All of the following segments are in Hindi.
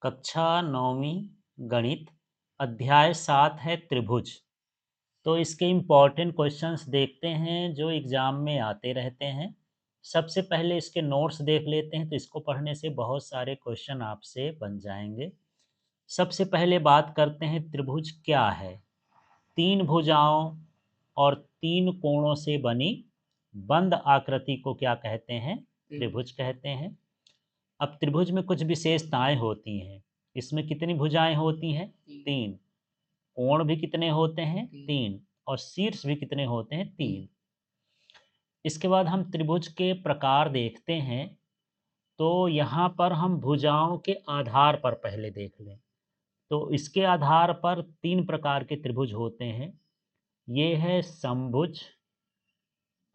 कक्षा 9वीं गणित अध्याय 7 है त्रिभुज। तो इसके इम्पोर्टेंट क्वेश्चंस देखते हैं जो एग्ज़ाम में आते रहते हैं। सबसे पहले इसके नोट्स देख लेते हैं, तो इसको पढ़ने से बहुत सारे क्वेश्चन आपसे बन जाएंगे। सबसे पहले बात करते हैं त्रिभुज क्या है। 3 भुजाओं और 3 कोणों से बनी बंद आकृति को क्या कहते हैं? त्रिभुज कहते हैं। अब त्रिभुज में कुछ विशेषताएं होती हैं। इसमें कितनी भुजाएं होती हैं? 3। कोण भी कितने होते हैं? 3। और शीर्ष भी कितने होते हैं? 3। इसके बाद हम त्रिभुज के प्रकार देखते हैं। तो यहाँ पर हम भुजाओं के आधार पर पहले देख लें। तो इसके आधार पर 3 प्रकार के त्रिभुज होते हैं। ये है समभुज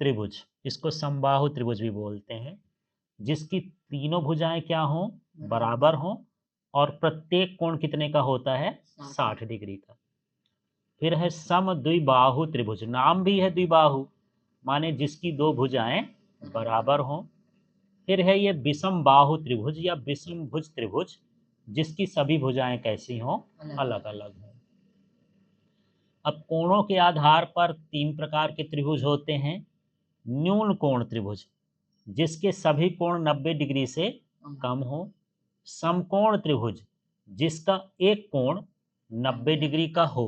त्रिभुज, इसको समबाहु त्रिभुज भी बोलते हैं, जिसकी तीनों भुजाएं क्या हों? बराबर हों, और प्रत्येक कोण कितने का होता है? 60 डिग्री का। फिर है समद्विबाहु त्रिभुज, नाम भी है द्विबाहु, माने जिसकी दो भुजाएं बराबर हों। फिर है ये विषम बाहु त्रिभुज या विषम भुज त्रिभुज, जिसकी सभी भुजाएं कैसी हों? अलग अलग हों। अब कोणों के आधार पर 3 प्रकार के त्रिभुज होते हैं। न्यून कोण त्रिभुज, जिसके सभी कोण 90 डिग्री से कम हो। समकोण त्रिभुज, जिसका एक कोण 90 डिग्री का हो।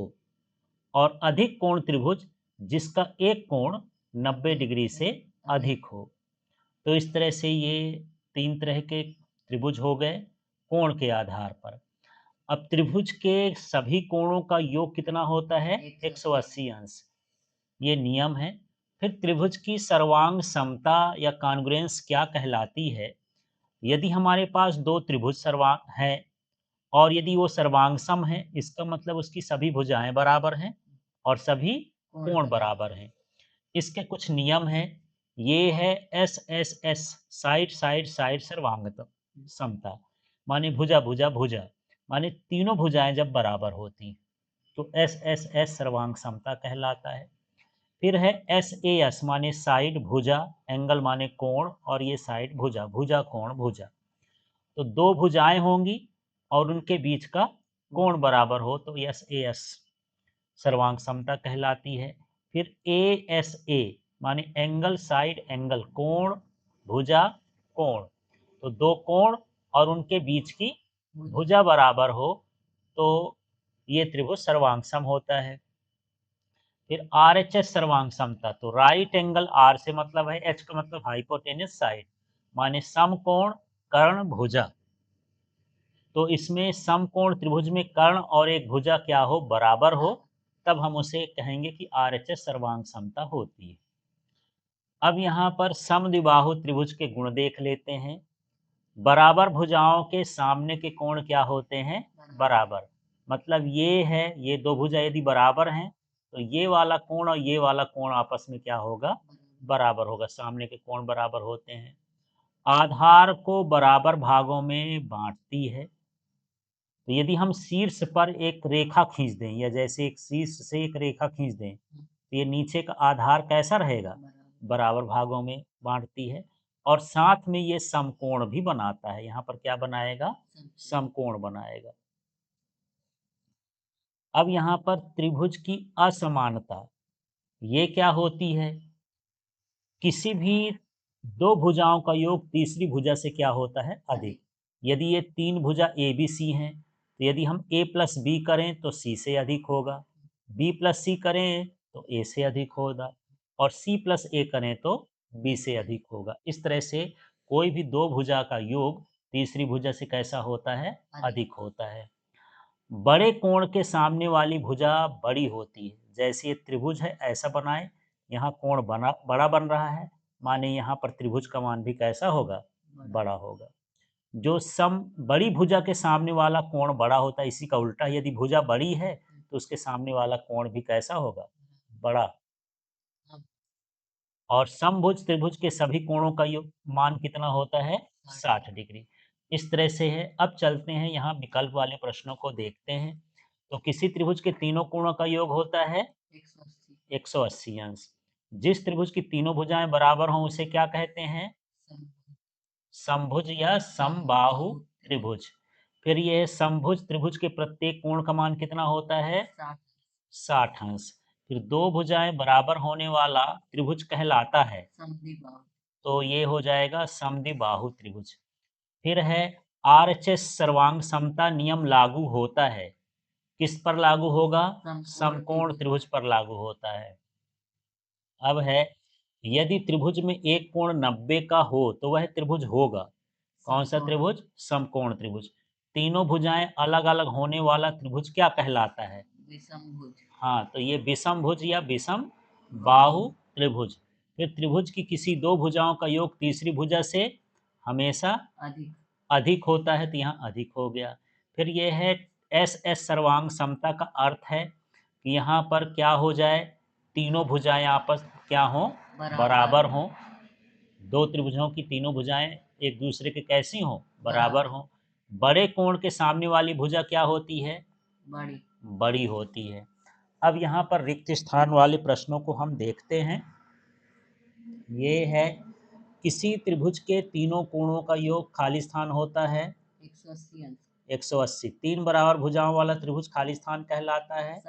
और अधिक कोण त्रिभुज, जिसका एक कोण 90 डिग्री से अधिक हो। तो इस तरह से ये 3 तरह के त्रिभुज हो गए कोण के आधार पर। अब त्रिभुज के सभी कोणों का योग कितना होता है? 180 अंश। ये नियम है। फिर त्रिभुज की सर्वांग समता या कॉन्ग्रुएंस क्या कहलाती है? यदि हमारे पास 2 त्रिभुज सर्वांग हैं और यदि वो सर्वांगसम है, इसका मतलब उसकी सभी भुजाएं बराबर हैं और सभी कोण बराबर हैं। इसके कुछ नियम हैं। ये है S S S, side side side सर्वांगता समता, माने भुजा भुजा भुजा, माने तीनों भुजाएं जब बराबर होती, तो एस एस एस सर्वांग समता कहलाता है। फिर है एस ए एस, माने साइड भुजा, एंगल माने कोण, और ये साइड भुजा, भुजा कोण भुजा। तो 2 भुजाएं होंगी और उनके बीच का कोण बराबर हो, तो एस ए एस सर्वांग समता कहलाती है। फिर ए एस ए, माने एंगल साइड एंगल, कोण भुजा कोण, तो 2 कोण और उनके बीच की भुजा बराबर हो, तो ये त्रिभुज सर्वांग सम होता है। फिर आर एच एस सर्वांग समता, तो राइट एंगल आर से मतलब है, एच का मतलब हाइपोटेनस साइड, माने समकोण कर्ण भुजा। तो इसमें समकोण त्रिभुज में कर्ण और एक भुजा क्या हो? बराबर हो, तब हम उसे कहेंगे कि आर एच एस सर्वांग समता होती है। अब यहाँ पर समद्विबाहु त्रिभुज के गुण देख लेते हैं। बराबर भुजाओं के सामने के कोण क्या होते हैं? बराबर। मतलब ये है, ये 2 भुजा यदि बराबर हैं, तो ये वाला कोण और ये वाला कोण आपस में क्या होगा? बराबर होगा, सामने के कोण बराबर होते हैं। आधार को बराबर भागों में बांटती है। तो यदि हम शीर्ष पर एक रेखा खींच दें, या जैसे एक शीर्ष से एक रेखा खींच दें, तो ये नीचे का आधार कैसा रहेगा? बराबर भागों में बांटती है। और साथ में ये समकोण भी बनाता है। यहाँ पर क्या बनाएगा? समकोण बनाएगा। अब यहाँ पर त्रिभुज की असमानता, ये क्या होती है? किसी भी 2 भुजाओं का योग तीसरी भुजा से क्या होता है? अधिक। यदि ये 3 भुजा ए बी सी हैं, तो यदि हम a प्लस बी करें तो c से अधिक होगा, b प्लस सी करें तो a से अधिक होगा, और c प्लस a करें तो b से अधिक होगा। इस तरह से कोई भी 2 भुजा का योग तीसरी भुजा से कैसा होता है? अधिक होता है। बड़े कोण के सामने वाली भुजा बड़ी होती है। जैसे ये त्रिभुज है, ऐसा बनाए, यहाँ कोण बड़ा बन रहा है, माने यहाँ पर त्रिभुज का मान भी कैसा होगा? बड़ा होगा। जो सम बड़ी भुजा के सामने वाला कोण बड़ा होता है, इसी का उल्टा, यदि भुजा बड़ी है तो उसके सामने वाला कोण भी कैसा होगा? बड़ा। और समभुज त्रिभुज के सभी कोणों का योग मान कितना होता है? 60 डिग्री। इस तरह से है। अब चलते हैं यहाँ विकल्प वाले प्रश्नों को देखते हैं। तो किसी त्रिभुज के तीनों कोणों का योग होता है 180 अंश। जिस त्रिभुज की तीनों भुजाएं बराबर हों उसे क्या कहते हैं? समभुज या समबाहु त्रिभुज। फिर ये समभुज त्रिभुज के प्रत्येक कोण का मान कितना होता है? 60 अंश। फिर दो भुजाएं बराबर होने वाला त्रिभुज कहलाता है, तो ये हो जाएगा समद्विबाहु त्रिभुज। फिर है आरएचएस सर्वांग समता नियम लागू होता है, किस पर लागू होगा? समकोण त्रिभुज पर लागू होता है। अब है यदि त्रिभुज में एक कोण 90 का हो तो वह त्रिभुज होगा। कौन सा त्रिभुज? समकोण त्रिभुज। तीनों भुजाएं अलग अलग होने वाला त्रिभुज क्या कहलाता है? विषमभुज। हाँ, तो ये विषम भुज या विषम बाहु त्रिभुज। फिर त्रिभुज की किसी दो भुजाओं का योग तीसरी भुजा से हमेशा अधिक अधिक होता है, तो यहाँ अधिक हो गया। फिर ये है एस एस सर्वांग समता का अर्थ है कि यहाँ पर क्या हो जाए? तीनों भुजाएं आपस क्या हों? बराबर हों। दो त्रिभुजों की तीनों भुजाएं एक दूसरे के कैसी हों? बराबर हों। बड़े कोण के सामने वाली भुजा क्या होती है? बड़ी बड़ी होती है। अब यहाँ पर रिक्त स्थान वाले प्रश्नों को हम देखते हैं। ये है किसी त्रिभुज के तीनों कोणों का योग खाली स्थान होता है 180 अंश। 180। तीन बराबर भुजाओं वाला त्रिभुज खाली स्थान कहलाता है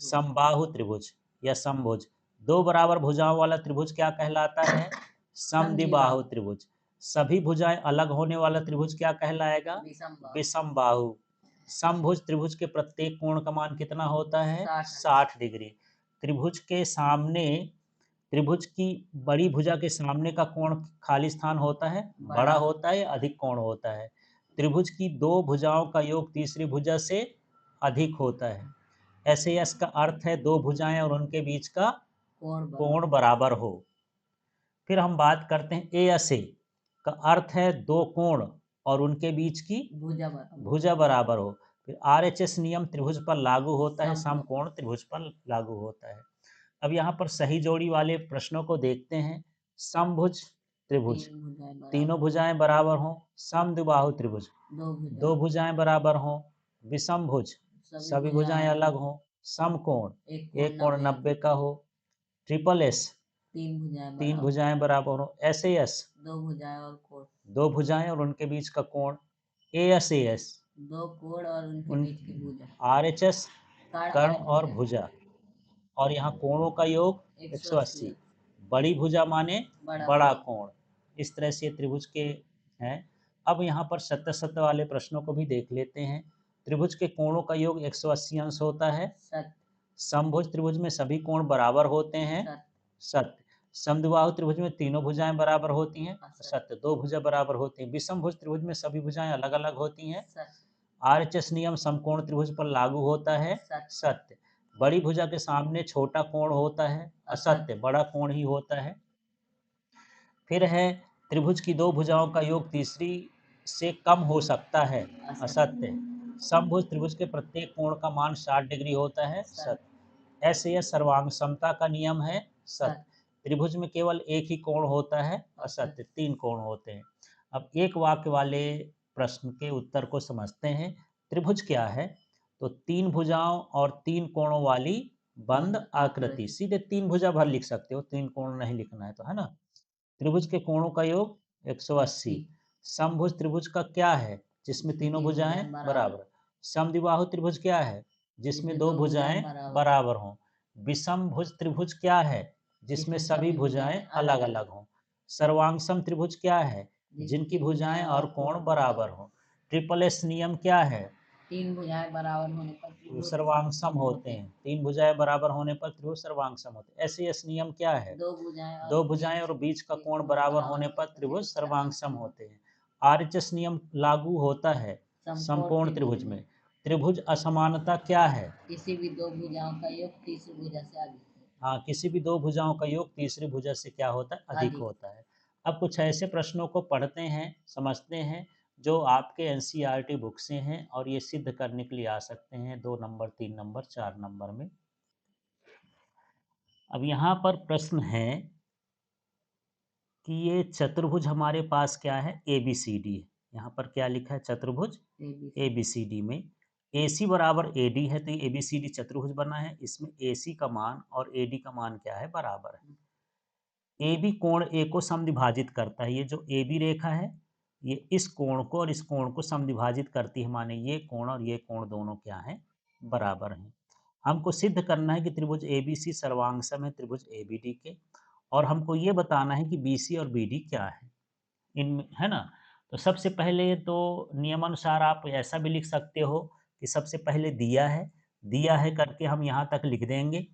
समबाहु त्रिभुज या समभुज। दो बराबर भुजाओं वाला त्रिभुज क्या कहलाता है? समद्विबाहु त्रिभुज। सभी भुजाएं अलग होने वाला त्रिभुज क्या कहलाएगा? विषम बाहु। समभुज त्रिभुज के प्रत्येक कोण का मान कितना होता है? 60 डिग्री। त्रिभुज के सामने त्रिभुज की बड़ी भुजा के सामने का कोण खाली स्थान होता है बड़ा होता है या अधिक कोण होता है? त्रिभुज की दो भुजाओं का योग तीसरी भुजा से अधिक होता है। ऐसे यस का अर्थ है दो भुजाएं और उनके बीच का कोण बराबर हो। फिर हम बात करते हैं ए एस ए का अर्थ है दो कोण और उनके बीच की भुजा बराबर हो। फिर आर एच एस नियम त्रिभुज पर लागू होता है, समकोण त्रिभुज पर लागू होता है। अब यहाँ पर सही जोड़ी वाले प्रश्नों को देखते हैं। समभुज त्रिभुज तीनों भुजाएं बराबर हों। समद्विबाहु त्रिभुज दो भुजाएं बराबर हों। विषम भुज सभी भुजाएं अलग हों। समकोण एक कोण 90 का हो। ट्रिपल एस तीन भुजाएं बराबर हो। एस ए एस दो भुजाएं और उनके बीच का कोण। ए एस दो कोण और उनके बीच की भुजा। आर एच एस कर्ण और भुजा और यहाँ कोणों का योग 180। बड़ी भुजा माने बड़ा कोण। इस तरह से त्रिभुज के हैं। अब यहाँ पर 70-70 वाले प्रश्नों को भी देख लेते हैं। त्रिभुज के कोणों का योग 180 अंश होता है। समभुज त्रिभुज में सभी कोण बराबर होते हैं। सत्य। समद्विबाहु त्रिभुज में तीनों भुजाएं बराबर होती हैं। सत्य। दो भुजा बराबर होती हैं। विषम भुज त्रिभुज में सभी भुजाएं अलग अलग होती हैं। आरएचएस नियम समकोण त्रिभुज पर लागू होता है। सत्य। बड़ी भुजा के सामने छोटा कोण होता है। असत्य। बड़ा कोण ही होता है। फिर है त्रिभुज की दो भुजाओं का योग तीसरी से कम हो सकता है। असत्य। समभुज त्रिभुज के प्रत्येक कोण का मान 60 डिग्री होता है। सत्य। ऐसे यह सर्वांग समता का नियम है। सत्य। त्रिभुज में केवल एक ही कोण होता है। असत्य। तीन कोण होते हैं। अब एक वाक्य वाले प्रश्न के उत्तर को समझते हैं। त्रिभुज क्या है? तो तीन भुजाओं और तीन कोणों वाली बंद आकृति। सीधे तीन भुजा भर लिख सकते हो, तीन कोण नहीं लिखना है तो, है ना। त्रिभुज के कोणों का योग 180। समभुज त्रिभुज का क्या है? जिसमें तीनों भुजाएं बराबर। समद्विबाहु त्रिभुज क्या है? जिसमें दो भुजाएं बराबर हों। विषम भुज त्रिभुज क्या है? जिसमें सभी भुजाएं अलग अलग हों। सर्वांगसम त्रिभुज क्या है? जिनकी भुजाएं और कोण बराबर हों। ट्रिपल एस नियम क्या है? तीन भुजाएं बराबर होने पर सर्वांगसम होते हैं। तीन भुजाएं बराबर होने पर त्रिभुज सर्वांगसम होते हैं। ऐसे एस नियम क्या है? दो भुजाएं और बीच का कोण बराबर होने पर त्रिभुज सर्वांगसम होते हैं। आरएचएस नियम लागू होता है समकोण त्रिभुज में। त्रिभुज असमानता क्या है? किसी भी दो भुजाओं का योग तीसरी भुजा से अधिक। हाँ, किसी भी दो भुजाओं का योग तीसरी भुजा से क्या होता है? अधिक होता है। अब कुछ ऐसे प्रश्नों को पढ़ते हैं, समझते हैं जो आपके एनसीईआरटी बुक से हैं और ये सिद्ध करने के लिए आ सकते हैं 2 नंबर, 3 नंबर, 4 नंबर में। अब यहाँ पर प्रश्न है कि ये चतुर्भुज हमारे पास क्या है? A B C D. यहाँ पर क्या लिखा है? चतुर्भुज ए बी सी डी में ए सी बराबर ए डी है, तो ए बी सी डी चतुर्भुज बना है। इसमें ए सी का मान और ए डी का मान क्या है? बराबर है। ए बी कोण ए को समद्विभाजित करता है। ये जो ए बी रेखा है ये इस कोण को और इस कोण को समद्विभाजित करती है, माने ये कोण और ये कोण दोनों क्या हैं, बराबर हैं। हमको सिद्ध करना है कि त्रिभुज एबीसी सर्वांगसम है त्रिभुज एबीडी के, और हमको ये बताना है कि बीसी और बीडी क्या है इनमें, है ना? तो सबसे पहले तो नियमानुसार आप ऐसा भी लिख सकते हो कि सबसे पहले दिया है करके हम यहाँ तक लिख देंगे,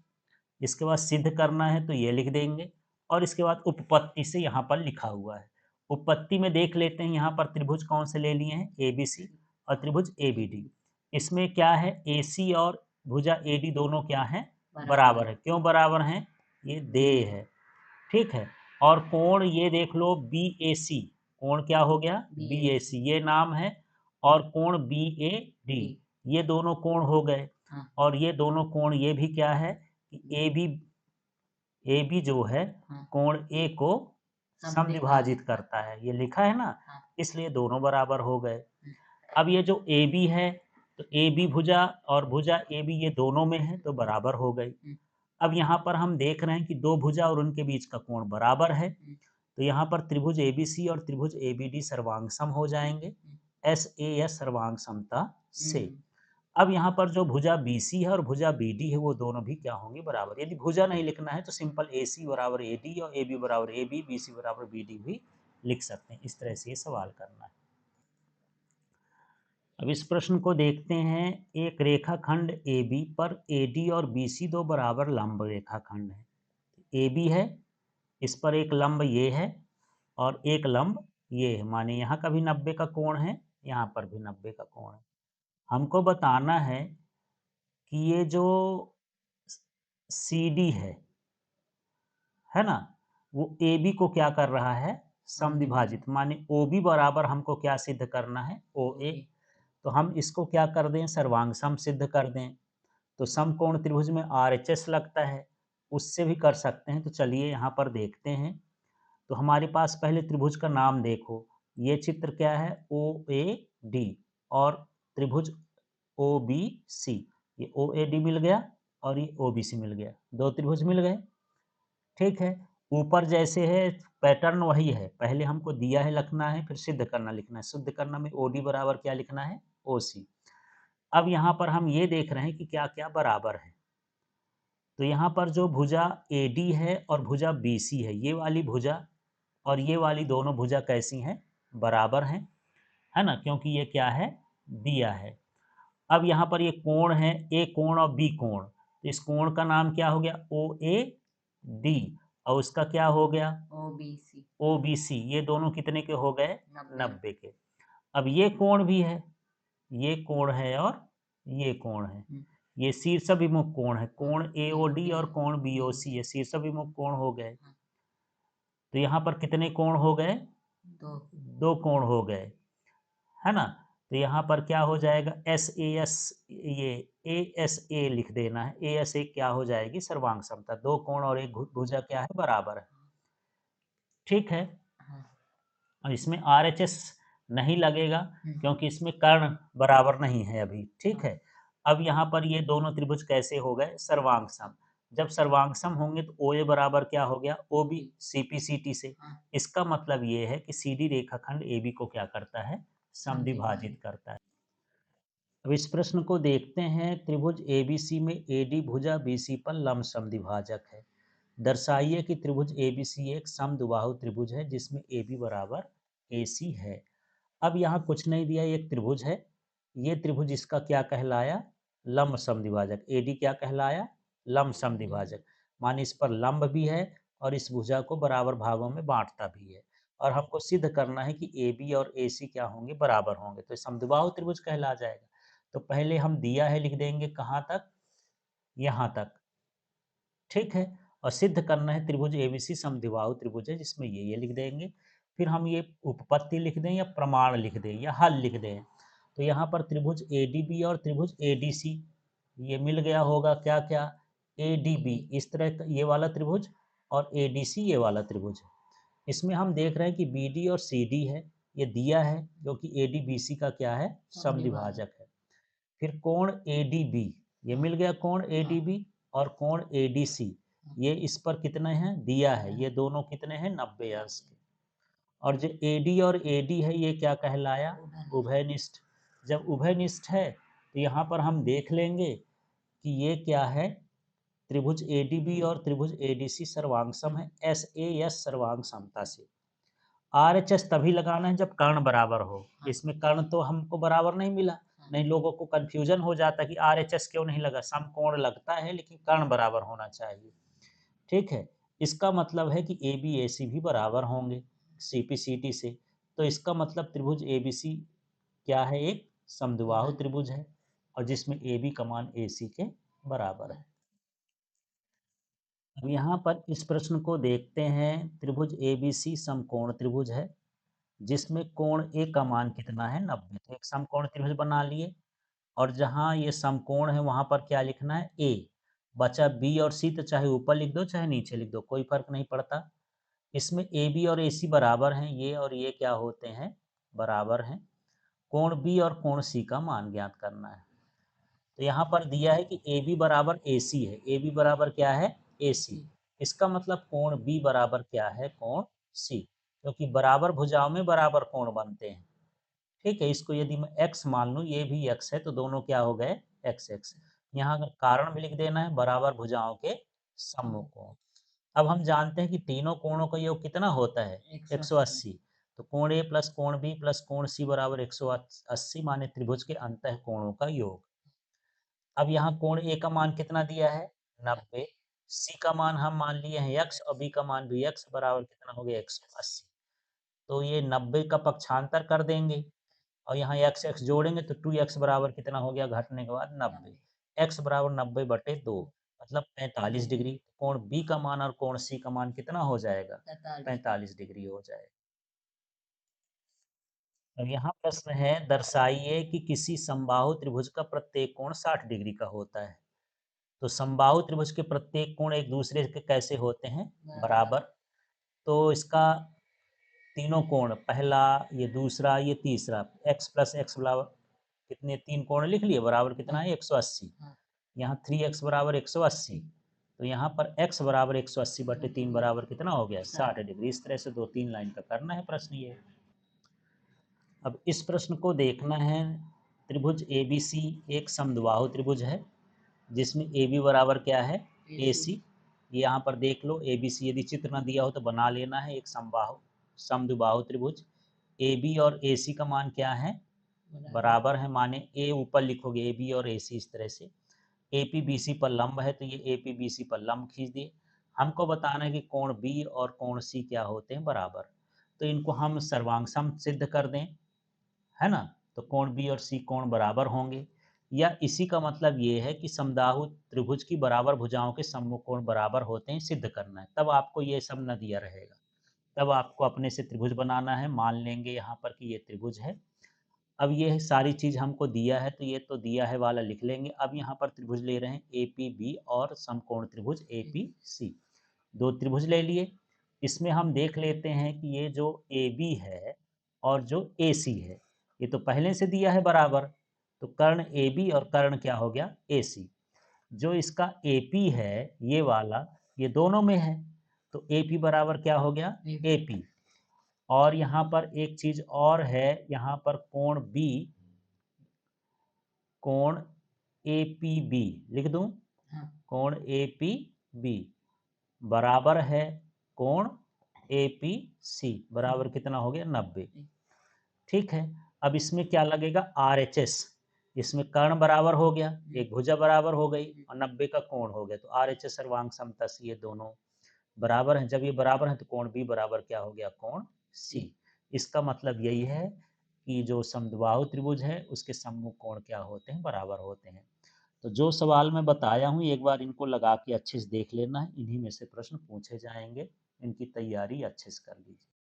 इसके बाद सिद्ध करना है तो ये लिख देंगे, और इसके बाद उपपत्ति से यहाँ पर लिखा हुआ है। उपपत्ति में देख लेते हैं यहाँ पर त्रिभुज कौन से ले लिए हैं, एबीसी और त्रिभुज एबीडी। इसमें क्या है, एसी और भुजा एडी दोनों क्या हैं, बराबर है। क्यों बराबर हैं, ये देय है, ठीक है। और कोण ये देख लो बी ए सी, कोण क्या हो गया, बी ए सी, ये नाम है। और कोण बी ए डी, ये दोनों कोण हो गए। हाँ। और ये दोनों कोण ये भी क्या है कि ए बी जो है कोण ए को समद्विभाजित करता है, ये लिखा है ना, इसलिए दोनों बराबर हो गए। अब ये जो ए बी है, तो ए बी भुजा और भुजा ए बी ये दोनों में है तो बराबर हो गई। अब यहाँ पर हम देख रहे हैं कि दो भुजा और उनके बीच का कोण बराबर है, तो यहाँ पर त्रिभुज एबीसी और त्रिभुज एबीडी सर्वांग सम हो जाएंगे एस ए एस सर्वांग समता से। अब यहाँ पर जो भुजा बीसी है और भुजा बीडी है वो दोनों भी क्या होंगे, बराबर। यदि भुजा नहीं लिखना है तो सिंपल ए सी बराबर ए डी और ए बी बराबर ए बी, बी सी बराबर बी डी भी लिख सकते हैं। इस तरह से ये सवाल करना है। अब इस प्रश्न को देखते हैं। एक रेखाखंड AB पर AD और BC दो बराबर लंब रेखाखंड है। AB है, इस पर एक लंब ये है और एक लंब ये है, माने यहाँ का भी 90 का कोण है, यहाँ पर भी 90 का कोण है। हमको बताना है कि ये जो CD है ना, वो AB को क्या कर रहा है, समद्विभाजित, माने OB बराबर हमको क्या सिद्ध करना है, OA। तो हम इसको क्या कर दें, सर्वांग सम सिद्ध कर दें। तो समकोण त्रिभुज में RHS लगता है, उससे भी कर सकते हैं। तो चलिए यहाँ पर देखते हैं। तो हमारे पास पहले त्रिभुज का नाम देखो, ये चित्र क्या है, OAD और त्रिभुज OBC। ये OAD मिल गया और ये OBC मिल गया, दो त्रिभुज मिल गए, ठीक है। ऊपर जैसे है पैटर्न वही है, पहले हमको दिया है लिखना है, फिर सिद्ध करना लिखना है। सिद्ध करना में OD बराबर क्या लिखना है, OC। अब यहाँ पर हम ये देख रहे हैं कि क्या क्या बराबर है। तो यहाँ पर जो भुजा AD है और भुजा BC है, ये वाली भुजा और ये वाली दोनों भुजा कैसी हैं, बराबर हैं, है ना, क्योंकि ये क्या है, दिया है। अब यहाँ पर ये कोण है, ए कोण और बी कोण, तो इस कोण का नाम क्या हो गया, OAD, और उसका क्या हो गया, OBC। ये दोनों कितने के हो गए, 90 के। अब ये कोण भी है, ये कोण है और ये कोण है, ये शीर्षाभिमुख कोण है, कोण AOD और कोण BOC है, शीर्षाभिमुख कोण हो गए। तो यहाँ पर कितने कोण हो गए, दो कोण हो गए, है ना। तो यहाँ पर क्या हो जाएगा, SAS, ये ASA लिख देना है। ASA क्या हो जाएगी, सर्वांग समता, दो कोण और एक भुजा क्या है, बराबर है, ठीक है। और इसमें RHS नहीं लगेगा क्योंकि इसमें कर्ण बराबर नहीं है अभी, ठीक है। अब यहाँ पर ये दोनों त्रिभुज कैसे हो गए, सर्वांग सम। जब सर्वांग सम होंगे तो OA बराबर क्या हो गया, OB CPCT से। इसका मतलब ये है कि CD रेखाखंड AB को क्या करता है, समद्विभाजित करता है। अब इस प्रश्न को देखते हैं। त्रिभुज ABC में AD भुजा BC पर लंब समद्विभाजक है। दर्शाइए कि त्रिभुज ABC एक समद्विबाहु त्रिभुज है जिसमें AB बराबर AC है। अब यहाँ कुछ नहीं दिया, एक त्रिभुज है, ये त्रिभुज इसका क्या कहलाया, लंब समद्विभाजक। AD क्या कहलाया, लंब समद्विभाजक, माने इस पर लंब भी है और इस भुजा को बराबर भागों में बांटता भी है। और हमको सिद्ध करना है कि AB और AC क्या होंगे, बराबर होंगे, तो समद्विबाहु त्रिभुज कहला जाएगा। तो पहले हम दिया है लिख देंगे, कहाँ तक, यहाँ तक, ठीक है। और सिद्ध करना है त्रिभुज ABC समद्विबाहु त्रिभुज है जिसमें ये लिख देंगे। फिर हम ये उपपत्ति लिख दें या प्रमाण लिख दें या हल लिख दें। तो यहाँ पर त्रिभुज ADB और त्रिभुज ADC ये मिल गया होगा, क्या क्या, ADB इस तरह का ये वाला त्रिभुज और ADC ये वाला त्रिभुज है। इसमें हम देख रहे हैं कि BD और CD है, ये दिया है क्योंकि ADBC का क्या है, समद्विभाजक है। फिर कोण ADB ये मिल गया, कोण ADB और कोण ADC ये इस पर कितने हैं, दिया है, ये दोनों कितने हैं, 90 अंश के। और जो एडी और एडी है ये क्या कहलाया? उभयनिष्ठ। जब उभयनिष्ठ है तो यहाँ पर हम देख लेंगे कि ये क्या है, त्रिभुज एडीबी और त्रिभुज एडीसी सर्वांग सम है एसएएस सर्वांग समता से। आरएचएस तभी लगाना है जब कर्ण बराबर हो। इसमें कर्ण तो हमको बराबर नहीं मिला, नहीं लोगों को कंफ्यूजन हो जाता कि आरएचएस क्यों नहीं लगा, समकोण लगता है लेकिन कर्ण बराबर होना चाहिए। ठीक है, इसका मतलब है कि ए बी ए सी भी बराबर होंगे सी पी सी टी से। तो इसका मतलब त्रिभुज ए बी सी क्या है, एक समद्विबाहु त्रिभुज है और जिसमें ए बी का मान ए सी के बराबर है। अब यहाँ पर इस प्रश्न को देखते हैं। त्रिभुज ए बी सी समकोण त्रिभुज है जिसमें कोण ए का मान कितना है, 90। तो एक समकोण त्रिभुज बना लिए और जहाँ ये समकोण है वहाँ पर क्या लिखना है, ए। बचा बी और सी, तो चाहे ऊपर लिख दो चाहे नीचे लिख दो, कोई फर्क नहीं पड़ता। इसमें ए बी और ए सी बराबर हैं, ये और ये क्या होते हैं, बराबर हैं। कोण बी और कोण सी का मान ज्ञात करना है। तो यहाँ पर दिया है कि ए बी बराबर ए सी है। ए बी बराबर क्या है, ए सी। इसका मतलब कोण बी बराबर क्या है, कोण सी, क्योंकि बराबर भुजाओं में बराबर कोण बनते हैं। ठीक है, इसको यदि मैं x मान लूँ, ये भी x है, तो दोनों क्या हो गए, x x। यहाँ कारण भी लिख देना है, बराबर भुजाओं के सम्मुखों। अब हम जानते हैं कि तीनों कोणों का योग कितना होता है, 180। तो कोण ए प्लस कोण बी प्लस कोण सी बराबर 180 माने त्रिभुज के अंतः कोणों का योग। अब यहाँ कोण ए का मान कितना दिया है, 90। सी का मान हम मान लिए हैं x और बी का मान भी x, बराबर कितना हो गया, 180। तो ये 90 का पक्षांतर कर देंगे और यहाँ एक्स एक्स जोड़ेंगे तो 2x बराबर कितना हो गया, घटने के बाद 90। x बराबर 90/2 मतलब 45 डिग्री। कोण बी का मान और कोण सी का मान कितना हो जाएगा, 45 डिग्री हो जाएगा। अब यहाँ प्रश्न है, दर्शाइए कि किसी समबाहु त्रिभुज का प्रत्येक कोण 60 डिग्री का होता है। तो समबाहु त्रिभुज के प्रत्येक कोण एक दूसरे के कैसे होते हैं, बराबर। तो इसका तीनों कोण, पहला, ये दूसरा, ये तीसरा, x प्लस एक्स बराबर कितने, तीन कोण लिख लिए, बराबर कितना है, 180। यहाँ 3x बराबर 180। तो यहाँ पर x बराबर 180/3 बराबर कितना हो गया, 60 डिग्री। इस तरह से 2-3 लाइन का करना है प्रश्न ये। अब इस प्रश्न को देखना है। त्रिभुज ए बी सी एक समद्विबाहु त्रिभुज है जिसमें ए बी बराबर क्या है, ए सी। ये यहाँ पर देख लो, ए बी सी यदि चित्र न दिया हो तो बना लेना है। एक समद्विबाहु त्रिभुज, ए बी और ए सी का मान क्या है, बराबर है। माने ए ऊपर लिखोगे ए बी और ए सी, इस तरह से। ए पी बी सी पर लंब है तो ये ए पी बी सी पर लंब खींच दिए। हमको बताना है कि कोण बी और कोण सी क्या होते हैं, बराबर। तो इनको हम सर्वांग सम सिद्ध कर दें, है ना। तो कोण बी और सी कोण बराबर होंगे, या इसी का मतलब ये है कि समबाहु त्रिभुज की बराबर भुजाओं के सम्मुख कोण बराबर होते हैं, सिद्ध करना है। तब आपको ये सब न दिया रहेगा, तब आपको अपने से त्रिभुज बनाना है। मान लेंगे यहाँ पर कि ये त्रिभुज है। अब ये सारी चीज हमको दिया है तो ये तो दिया है वाला लिख लेंगे। अब यहाँ पर त्रिभुज ले रहे हैं ए पी बी और समकोण त्रिभुज ए पी सी। दो त्रिभुज ले लिए। इसमें हम देख लेते हैं कि ये जो ए बी है और जो ए सी है, ये तो पहले से दिया है बराबर। तो कर्ण ए बी और कर्ण क्या हो गया, ए सी। जो इसका ए पी है ये वाला, ये दोनों में है, तो ए पी बराबर क्या हो गया, ए पी। और यहाँ पर एक चीज और है, यहाँ पर कोण बी, कोण ए पी बी लिख दूं, कोण ए पी बी बराबर है कोण ए पी सी, बराबर कितना हो गया, 90। ठीक है, अब इसमें क्या लगेगा, आर एच एस। इसमें कर्ण बराबर हो गया, एक भुजा बराबर हो गई और 90 का कोण हो गया, तो आर एच एस सर्वांग समता से ये दोनों बराबर हैं। जब ये बराबर हैं तो कोण बी बराबर क्या हो गया, कोण सी। इसका मतलब यही है कि जो समद्विबाहु त्रिभुज है उसके सम्मुख कोण क्या होते हैं, बराबर होते हैं। तो जो सवाल मैं बताया हूँ एक बार इनको लगा के अच्छे से देख लेना है, इन्हीं में से प्रश्न पूछे जाएंगे। इनकी तैयारी अच्छे से कर लीजिए।